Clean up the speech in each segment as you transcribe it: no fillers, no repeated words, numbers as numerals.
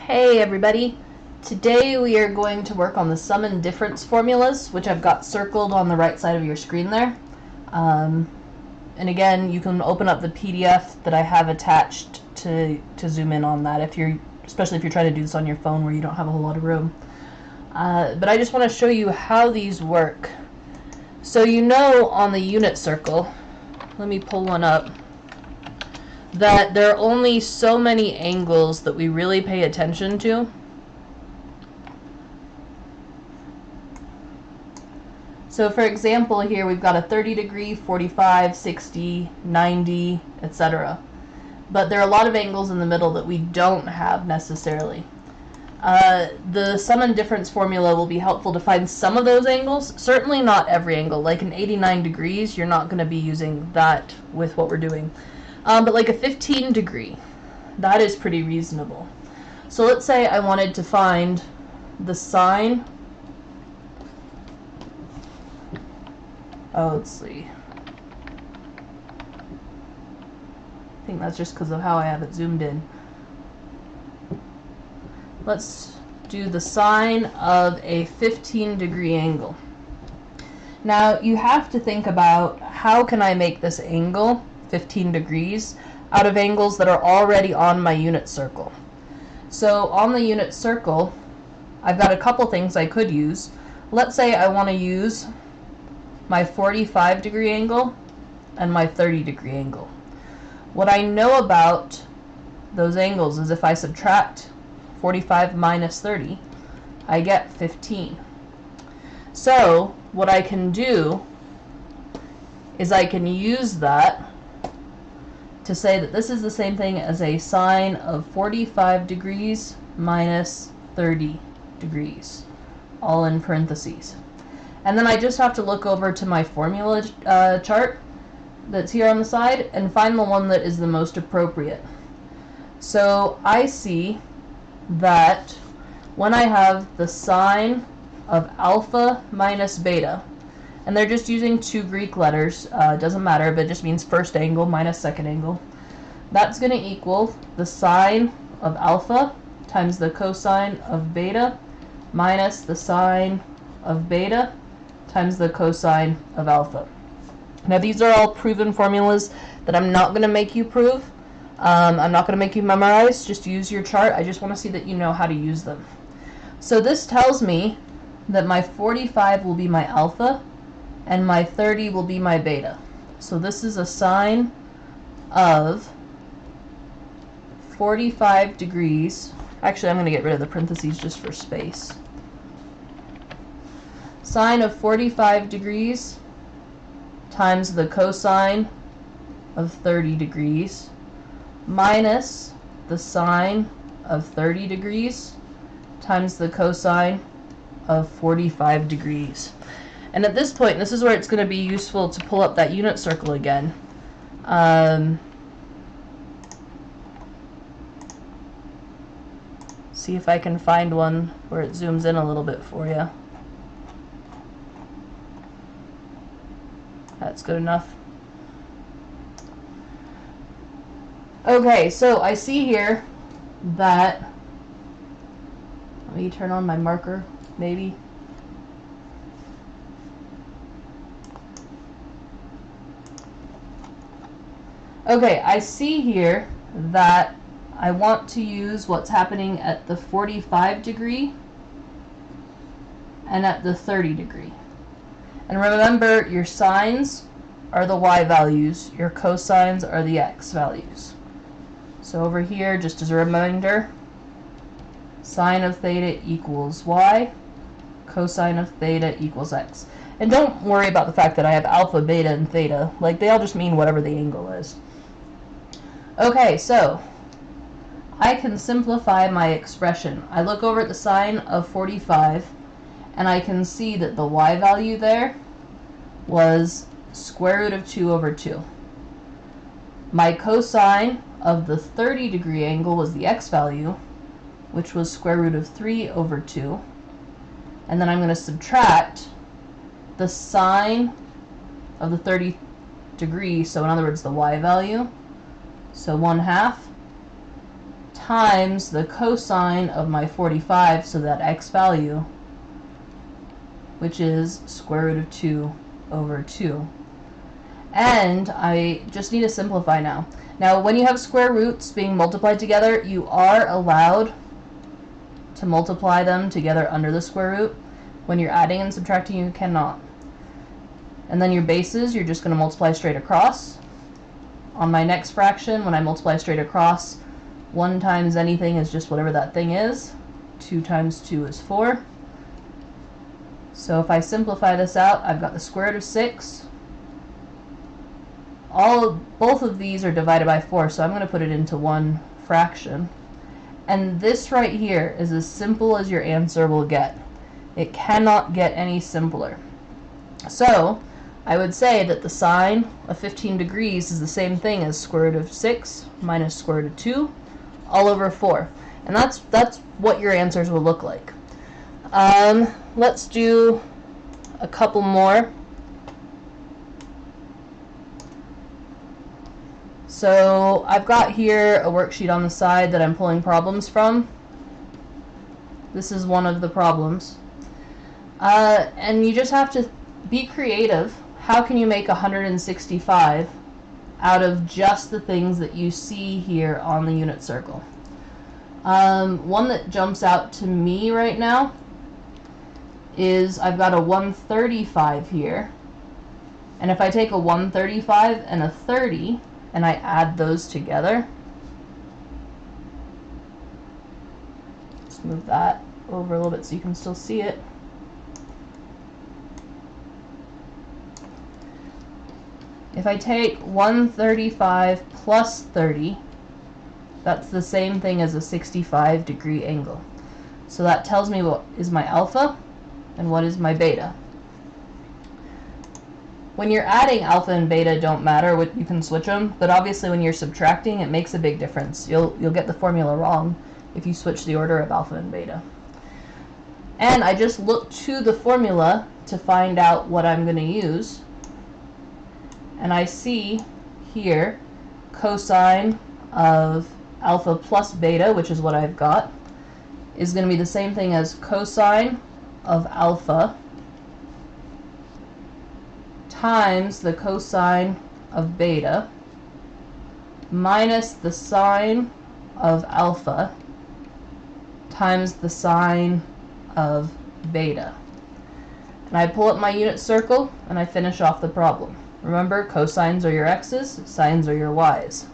Hey everybody! Today we are going to work on the sum and difference formulas, which I've got circled on the right side of your screen there. And again, you can open up the PDF that I have attached to zoom in on that, especially if you're trying to do this on your phone where you don't have a whole lot of room. But I just want to show you how these work. So you know on the unit circle, let me pull one up, that there are only so many angles that we really pay attention to. So for example, here we've got a 30 degree, 45, 60, 90, etc. But there are a lot of angles in the middle that we don't have necessarily. The sum and difference formula will be helpful to find some of those angles. Certainly not every angle. Like an 89 degrees, you're not going to be using that with what we're doing. But like a 15 degree, that is pretty reasonable. So let's say I wanted to find the sine. Let's see. I think that's just because of how I have it zoomed in. Let's do the sine of a 15 degree angle. Now you have to think about, how can I make this angle 15 degrees out of angles that are already on my unit circle? So on the unit circle, I've got a couple things I could use. Let's say I want to use my 45 degree angle and my 30 degree angle. What I know about those angles is if I subtract 45 minus 30, I get 15. So what I can do is I can use that to say that this is the same thing as a sine of 45 degrees minus 30 degrees, all in parentheses. And then I just have to look over to my formula chart that's here on the side and find the one that is the most appropriate. So I see that when I have the sine of alpha minus beta, and they're just using two Greek letters, doesn't matter, but it just means first angle minus second angle, that's going to equal the sine of alpha times the cosine of beta minus the sine of beta times the cosine of alpha. Now these are all proven formulas that I'm not going to make you prove. I'm not going to make you memorize. Just use your chart. I just want to see that you know how to use them. So this tells me that my 45 will be my alpha and my 30 will be my beta. So this is a sine of 45 degrees. Actually, I'm going to get rid of the parentheses just for space. Sine of 45 degrees times the cosine of 30 degrees minus the sine of 30 degrees times the cosine of 45 degrees. And at this point, this is where it's going to be useful to pull up that unit circle again. See if I can find one where it zooms in a little bit for you. That's good enough. Okay, so I see here that, let me turn on my marker, maybe. Okay, I see here that I want to use what's happening at the 45 degree and at the 30 degree. And remember, your sines are the y values, your cosines are the x values. So over here, just as a reminder, sine of theta equals y, cosine of theta equals x. And don't worry about the fact that I have alpha, beta, and theta. Like, they all just mean whatever the angle is. Okay, so I can simplify my expression. I look over at the sine of 45, and I can see that the y value there was square root of 2 over 2. My cosine of the 30 degree angle was the x value, which was square root of 3 over 2. And then I'm going to subtract the sine of the 30 degrees, so in other words the y value, so 1/2, times the cosine of my 45, so that x value, which is square root of 2 over 2. And I just need to simplify now. Now, when you have square roots being multiplied together, you are allowed to multiply them together under the square root. When you're adding and subtracting, you cannot. And then your bases, you're just going to multiply straight across. On my next fraction, when I multiply straight across, 1 times anything is just whatever that thing is. 2 times 2 is 4. So if I simplify this out, I've got the square root of 6. Both of these are divided by 4, so I'm going to put it into one fraction. And this right here is as simple as your answer will get. It cannot get any simpler. So I would say that the sine of 15 degrees is the same thing as square root of 6 minus square root of 2 all over 4. And that's what your answers will look like. Let's do a couple more. So I've got here a worksheet on the side that I'm pulling problems from. This is one of the problems. And you just have to be creative. How can you make 165 out of just the things that you see here on the unit circle? One that jumps out to me right now is I've got a 135 here. And if I take a 135 and a 30 and I add those together, let's move that over a little bit so you can still see it. If I take 135 plus 30, that's the same thing as a 65-degree angle. So that tells me what is my alpha and what is my beta. When you're adding alpha and beta, don't matter, you can switch them, but obviously when you're subtracting, it makes a big difference. You'll get the formula wrong if you switch the order of alpha and beta. And I just looked to the formula to find out what I'm going to use. And I see here cosine of alpha plus beta, which is what I've got, is going to be the same thing as cosine of alpha times the cosine of beta minus the sine of alpha times the sine of beta. And I pull up my unit circle and I finish off the problem. Remember, cosines are your x's, sines are your y's.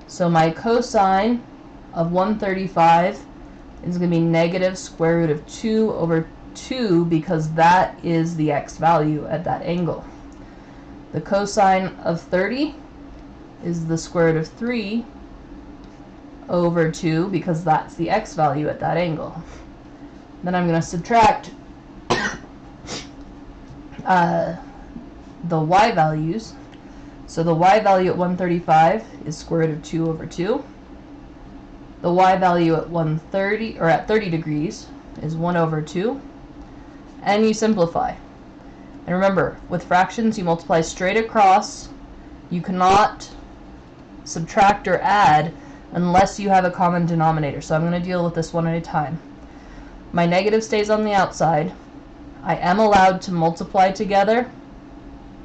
So my cosine of 135 is going to be negative square root of 2 over 2 because that is the x value at that angle. The cosine of 30 is the square root of 3 over 2 because that's the x value at that angle. Then I'm going to subtract the y values. So the y value at 135 is square root of 2 over 2. The y value at 130 or at 30 degrees is 1 over 2. And you simplify. And remember, with fractions you multiply straight across. You cannot subtract or add unless you have a common denominator. So I'm going to deal with this one at a time. My negative stays on the outside. I am allowed to multiply together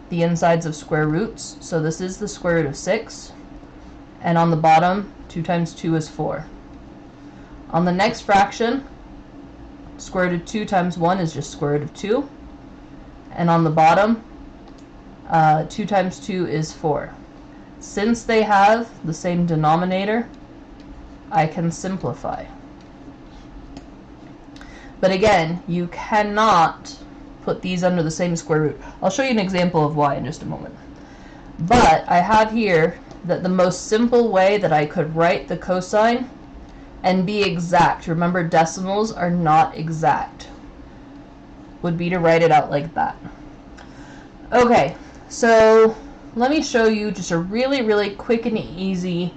the insides of square roots. So this is the square root of 6. And on the bottom, 2 times 2 is 4. On the next fraction, square root of 2 times 1 is just square root of 2. And on the bottom, 2 times 2 is 4. Since they have the same denominator, I can simplify. But again, you cannot put these under the same square root. I'll show you an example of why in just a moment. But I have here that the most simple way that I could write the cosine and be exact, remember decimals are not exact, would be to write it out like that. Okay, so let me show you just a really quick and easy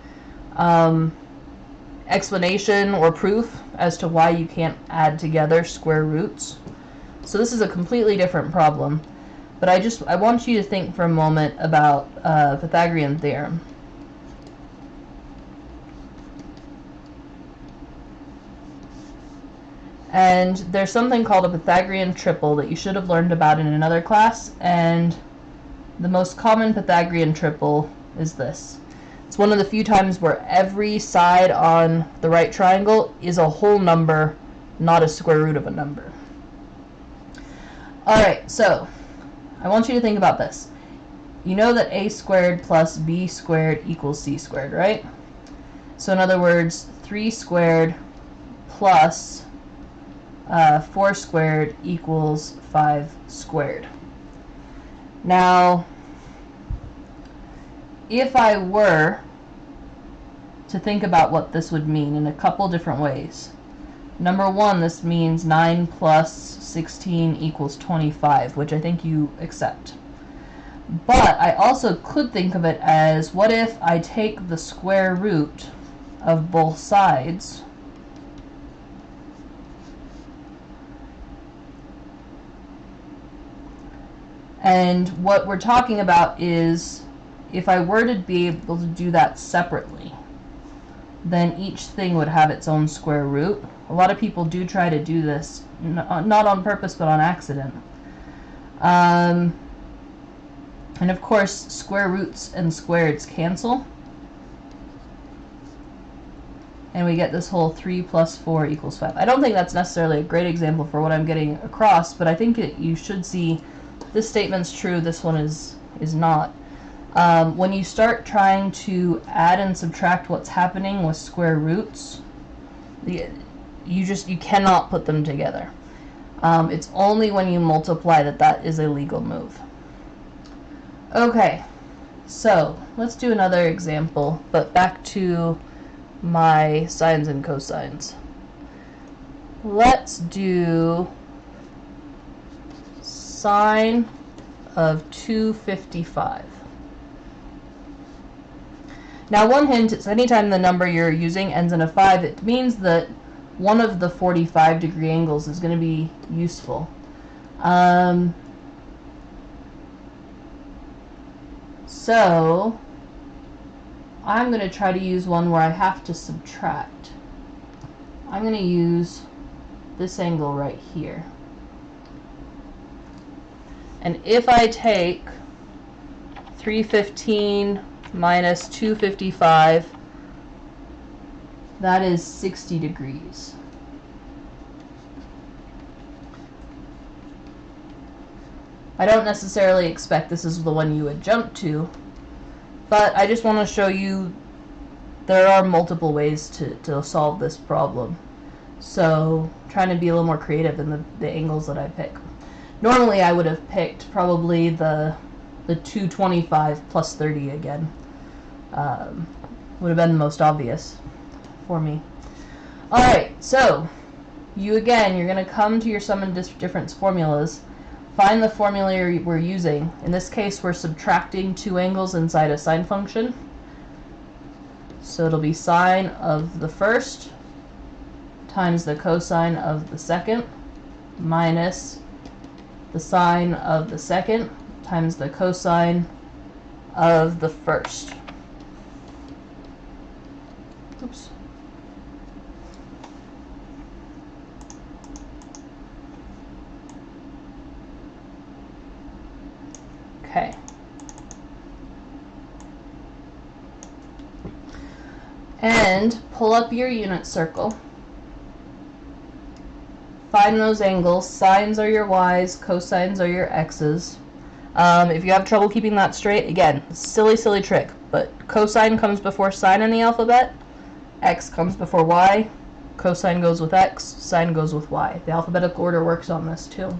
explanation or proof as to why you can't add together square roots. So this is a completely different problem, but I want you to think for a moment about Pythagorean theorem. And there's something called a Pythagorean triple that you should have learned about in another class, and the most common Pythagorean triple is this. It's one of the few times where every side on the right triangle is a whole number, not a square root of a number. Alright, so I want you to think about this. You know that a squared plus b squared equals c squared, right? So in other words, 3 squared plus 4 squared equals 5 squared. Now, if I were to think about what this would mean in a couple different ways. Number one, this means 9 plus 16 equals 25, which I think you accept. But I also could think of it as, what if I take the square root of both sides and what we're talking about is if I were to be able to do that separately, then each thing would have its own square root. A lot of people do try to do this, not on purpose but on accident. And of course, square roots and squareds cancel. And we get this whole 3 plus 4 equals 5. I don't think that's necessarily a great example for what I'm getting across, but I think you should see this statement's true, this one is not. When you start trying to add and subtract what's happening with square roots, you cannot put them together. It's only when you multiply that is a legal move. Okay, so let's do another example, but back to my sines and cosines. Let's do sine of 255. Now, one hint is anytime the number you're using ends in a 5, it means that one of the 45-degree angles is going to be useful. So I'm going to try to use one where I have to subtract. I'm going to use this angle right here. And if I take 315 minus 255, that is 60 degrees. I don't necessarily expect this is the one you would jump to, but I just want to show you there are multiple ways to solve this problem. So trying to be a little more creative in the angles that I pick. Normally I would have picked probably the 225 plus 30 again. Would have been the most obvious for me. Alright, so you're going to come to your sum and difference formulas, find the formula we're using. In this case, we're subtracting two angles inside a sine function. So it'll be sine of the first times the cosine of the second minus the sine of the second times the cosine of the first. Oops. Okay. And pull up your unit circle. Find those angles. Sines are your y's, cosines are your x's. If you have trouble keeping that straight, again, silly trick, but cosine comes before sine in the alphabet, x comes before y, cosine goes with x, sine goes with y. The alphabetical order works on this too.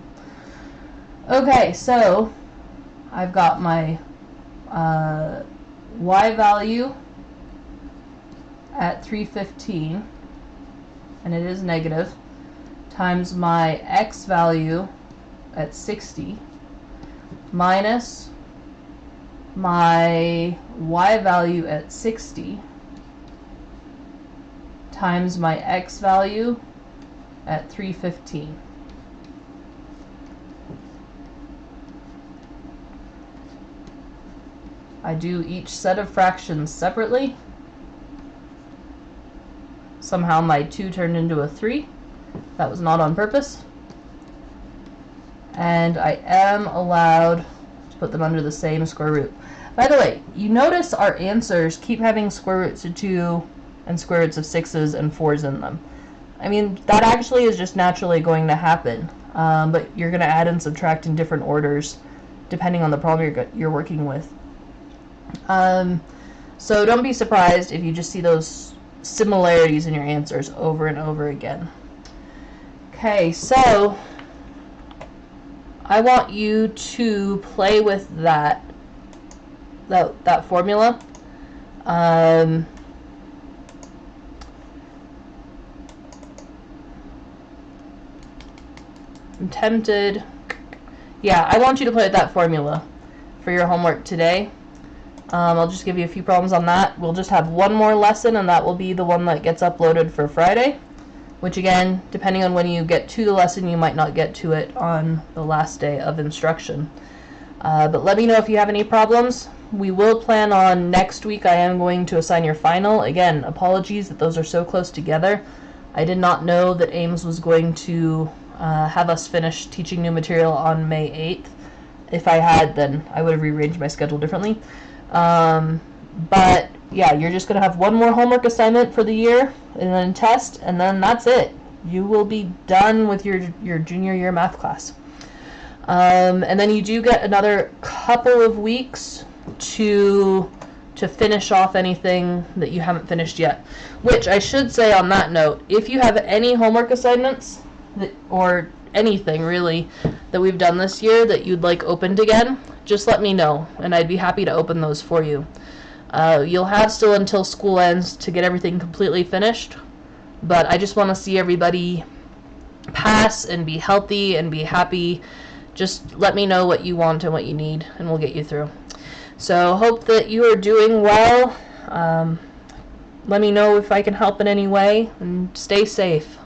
Okay, so I've got my y value at 315, and it is negative, times my x value at 60, minus my y value at 60, times my x value at 315. I do each set of fractions separately. Somehow my 2 turned into a 3. That was not on purpose. And I am allowed to put them under the same square root. By the way, you notice our answers keep having square roots of 2 and square roots of 6s and 4s in them. I mean, that actually is just naturally going to happen, but you're going to add and subtract in different orders depending on the problem you're working with. So don't be surprised if you just see those similarities in your answers over and over again. Okay, so I want you to play with that formula. I'm tempted. Yeah, I want you to play with that formula for your homework today. I'll just give you a few problems on that. We'll just have one more lesson, and that will be the one that gets uploaded for Friday, which again, depending on when you get to the lesson, you might not get to it on the last day of instruction. But let me know if you have any problems. We will plan on next week. I am going to assign your final. Again, apologies that those are so close together. I did not know that Ames was going to have us finish teaching new material on May 8th. If I had, then I would have rearranged my schedule differently. But yeah, you're just going to have one more homework assignment for the year and then test, and then that's it. You will be done with your junior year math class. And then you do get another couple of weeks to finish off anything that you haven't finished yet. Which I should say on that note, if you have any homework assignments or anything really that we've done this year that you'd like opened again, just let me know and I'd be happy to open those for you. You'll have still until school ends to get everything completely finished, but I just want to see everybody pass and be healthy and be happy. Just let me know what you want and what you need, and we'll get you through. So hope that you are doing well. Let me know if I can help in any way, and stay safe.